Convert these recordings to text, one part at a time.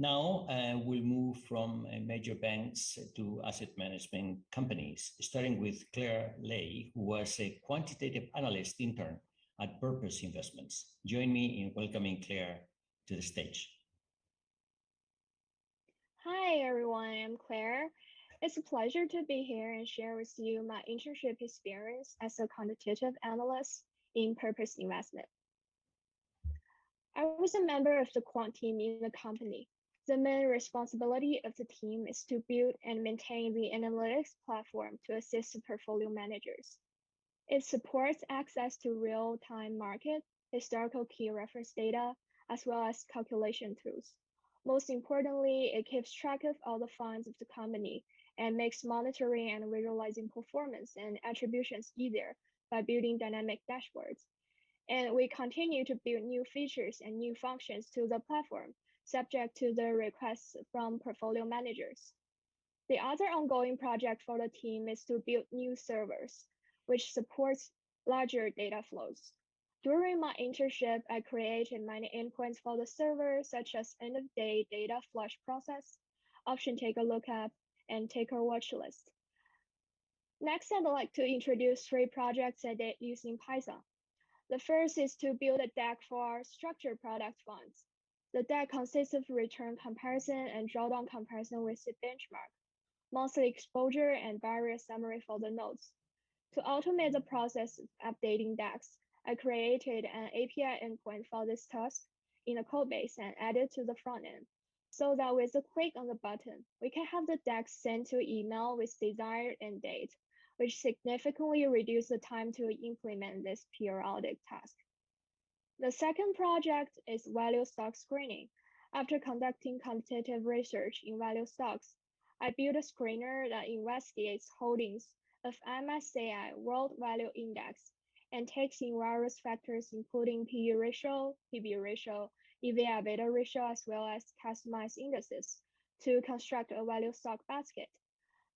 Now we'll move from major banks to asset management companies, starting with Claire Lay, who was a quantitative analyst intern at Purpose Investments. Join me in welcoming Claire to the stage. Hi, everyone. I'm Claire. It's a pleasure to be here and share with you my internship experience as a quantitative analyst in Purpose Investment. I was a member of the quant team in the company. The main responsibility of the team is to build and maintain the analytics platform to assist the portfolio managers. It supports access to real-time market, historical key reference data, as well as calculation tools. Most importantly, it keeps track of all the funds of the company and makes monitoring and visualizing performance and attributions easier by building dynamic dashboards. And we continue to build new features and new functions to the platform, subject to the requests from portfolio managers. The other ongoing project for the team is to build new servers, which supports larger data flows. During my internship, I created many endpoints for the server, such as end-of-day data flush process, option taker lookup, and taker watch list. Next, I'd like to introduce 3 projects I did using Python. The first is to build a deck for structured product funds. The deck consists of return comparison and drawdown comparison with the benchmark, monthly exposure, and various summary for the nodes. To automate the process of updating decks, I created an API endpoint for this task in the codebase and added to the front end, so that with a click on the button, we can have the deck sent to email with desired end date, which significantly reduces the time to implement this periodic task. The second project is value stock screening. After conducting quantitative research in value stocks, I built a screener that investigates holdings of MSCI World Value Index and takes in various factors including PE ratio, PB ratio, EV/beta ratio, as well as customized indices to construct a value stock basket.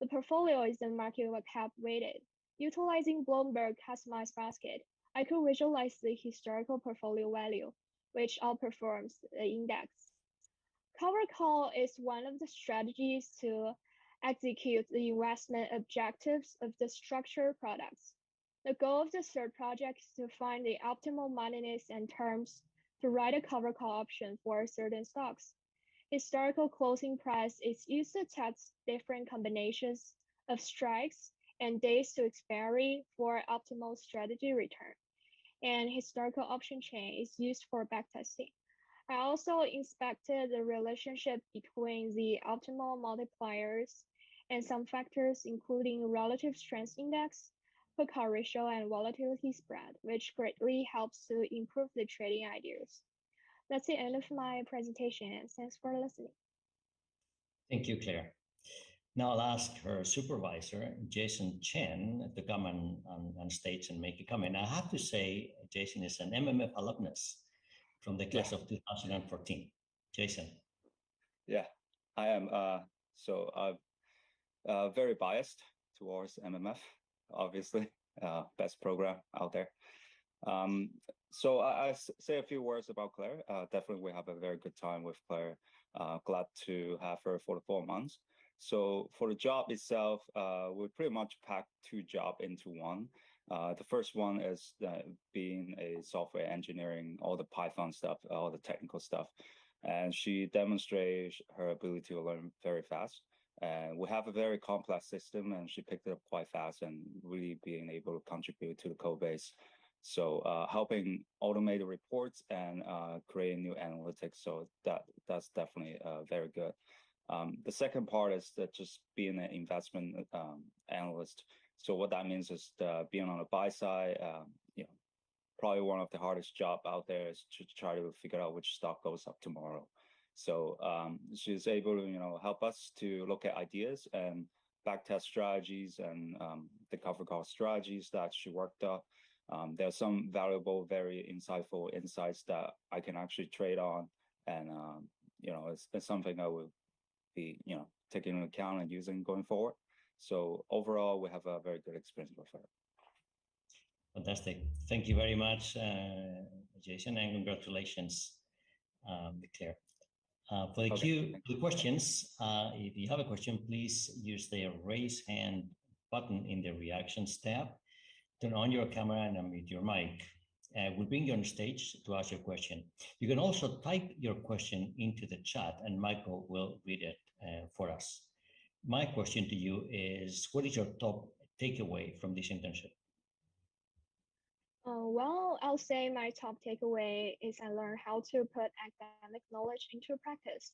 The portfolio is then market cap weighted. Utilizing Bloomberg customized basket, I could visualize the historical portfolio value, which outperforms the index. Cover call is one of the strategies to execute the investment objectives of the structured products. The goal of the third project is to find the optimal moneyness and terms to write a cover call option for certain stocks. Historical closing price is used to test different combinations of strikes and days to expiry for optimal strategy return. And historical option chain is used for backtesting. I also inspected the relationship between the optimal multipliers and some factors including relative strength index, put call ratio, and volatility spread, which greatly helps to improve the trading ideas. That's the end of my presentation, and thanks for listening. Thank you, Claire. Now I'll ask her supervisor, Jason Chen, to come on stage and make a comment. I have to say, Jason is an MMF alumnus from the class of 2014. Jason. Yeah, I am. So I'm very biased towards MMF, obviously, best program out there. So I say a few words about Claire. Definitely we have a very good time with Claire. Glad to have her for the 4 months. So for the job itself, we pretty much packed 2 jobs into one. The first one is being a software engineering, all the Python stuff, all the technical stuff. And she demonstrates her ability to learn very fast. And we have a very complex system, and she picked it up quite fast and really being able to contribute to the code base. So helping automate the reports and create new analytics. So that's definitely very good. The second part is that just being an investment analyst. So what that means is being on the buy side, probably one of the hardest job out there is to try to figure out which stock goes up tomorrow. So she's able to, help us to look at ideas and backtest strategies and the cover call strategies that she worked up. There are some valuable, very insightful insights that I can actually trade on. And, it's something I will be, taking into account and using going forward. So overall, we have a very good experience with her. Fantastic. Thank you very much, Jason, and congratulations, Claire. For the Okay, the questions, if you have a question, please use the raise hand button in the reactions tab. Turn on your camera and unmute your mic. We'll bring you on stage to ask your question. You can also type your question into the chat and Michael will read it for us. My question to you is, what is your top takeaway from this internship? Well, I'll say my top takeaway is I learned how to put academic knowledge into practice.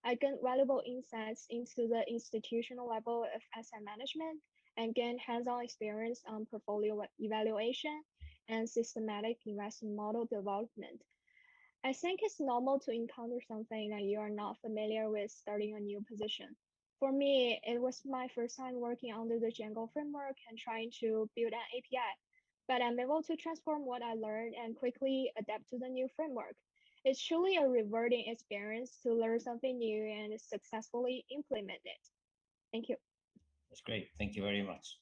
I gained valuable insights into the institutional level of asset management and gained hands-on experience on portfolio evaluation and systematic investment model development. I think it's normal to encounter something that you are not familiar with starting a new position. For me, it was my first time working under the Django framework and trying to build an API, but I'm able to transform what I learned and quickly adapt to the new framework. It's truly a rewarding experience to learn something new and successfully implement it. Thank you. That's great. Thank you very much.